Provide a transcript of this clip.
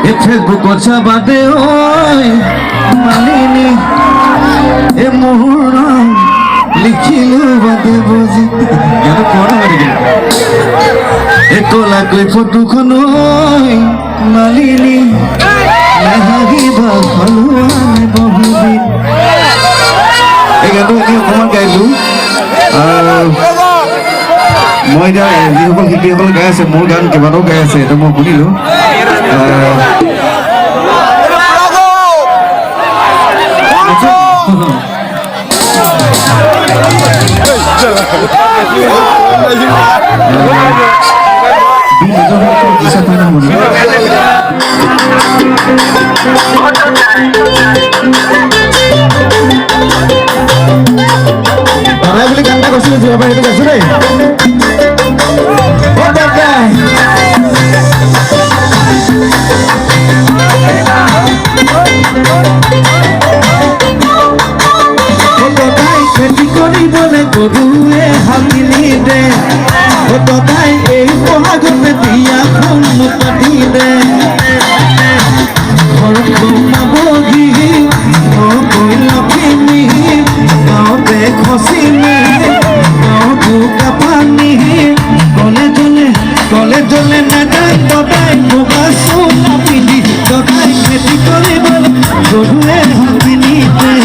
এ ফেসবুকত চাবাদে ওই মালিনী এ মোহর লিখিলো বাদে বুঝি কেন পড়া হয়ে গেল এ তোলা কই ফটোখন ওই মালিনী নাহিবা ফলুয়ানে বহুদিন এই গানটো এনে অকণমান গাইলো মই এতিয়া যিসকল শিল্পীসকলে গাই আছে মোৰ গান কেইবাটাও গাই আছে এইটো মই শুনিলো গানটা কৈছিলো যোৱাবাৰ সেইটো গাইছো দেই খেতি কৰিবলৈ গৰুৱে হালিলি দে তাই এই বহাগতে বিয়াখন পাতি দে ঘৰত বগী কৈ লখিমী গাঁৱতে খচিমী গাঁৱত বোকা পানী গলে জলে নাদাই দবাই বগা চোলা পিন্ধি দবাই খেতি কৰিবলৈ গৰুৱে হালিলি দে